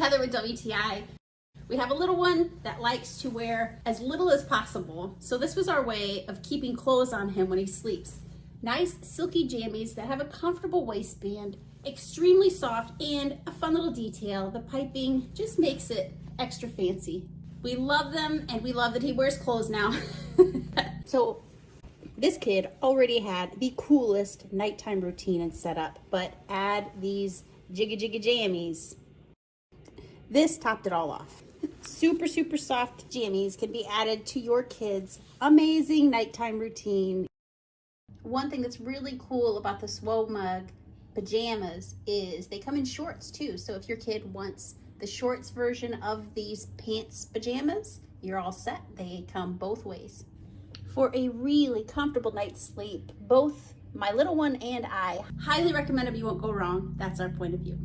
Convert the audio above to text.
Heather with WTI. We have a little one that likes to wear as little as possible. So this was our way of keeping clothes on him when he sleeps. Nice silky jammies that have a comfortable waistband, extremely soft, and a fun little detail. The piping just makes it extra fancy. We love them, and we love that he wears clothes now. So this kid already had the coolest nighttime routine and setup, but add these jigga jammies. This topped it all off. Super, super soft jammies can be added to your kids' amazing nighttime routine. One thing that's really cool about the SWOMOG pajamas is they come in shorts too. So if your kid wants the shorts version of these pants pajamas, you're all set. They come both ways. For a really comfortable night's sleep, both my little one and I highly recommend them. You won't go wrong. That's our point of view.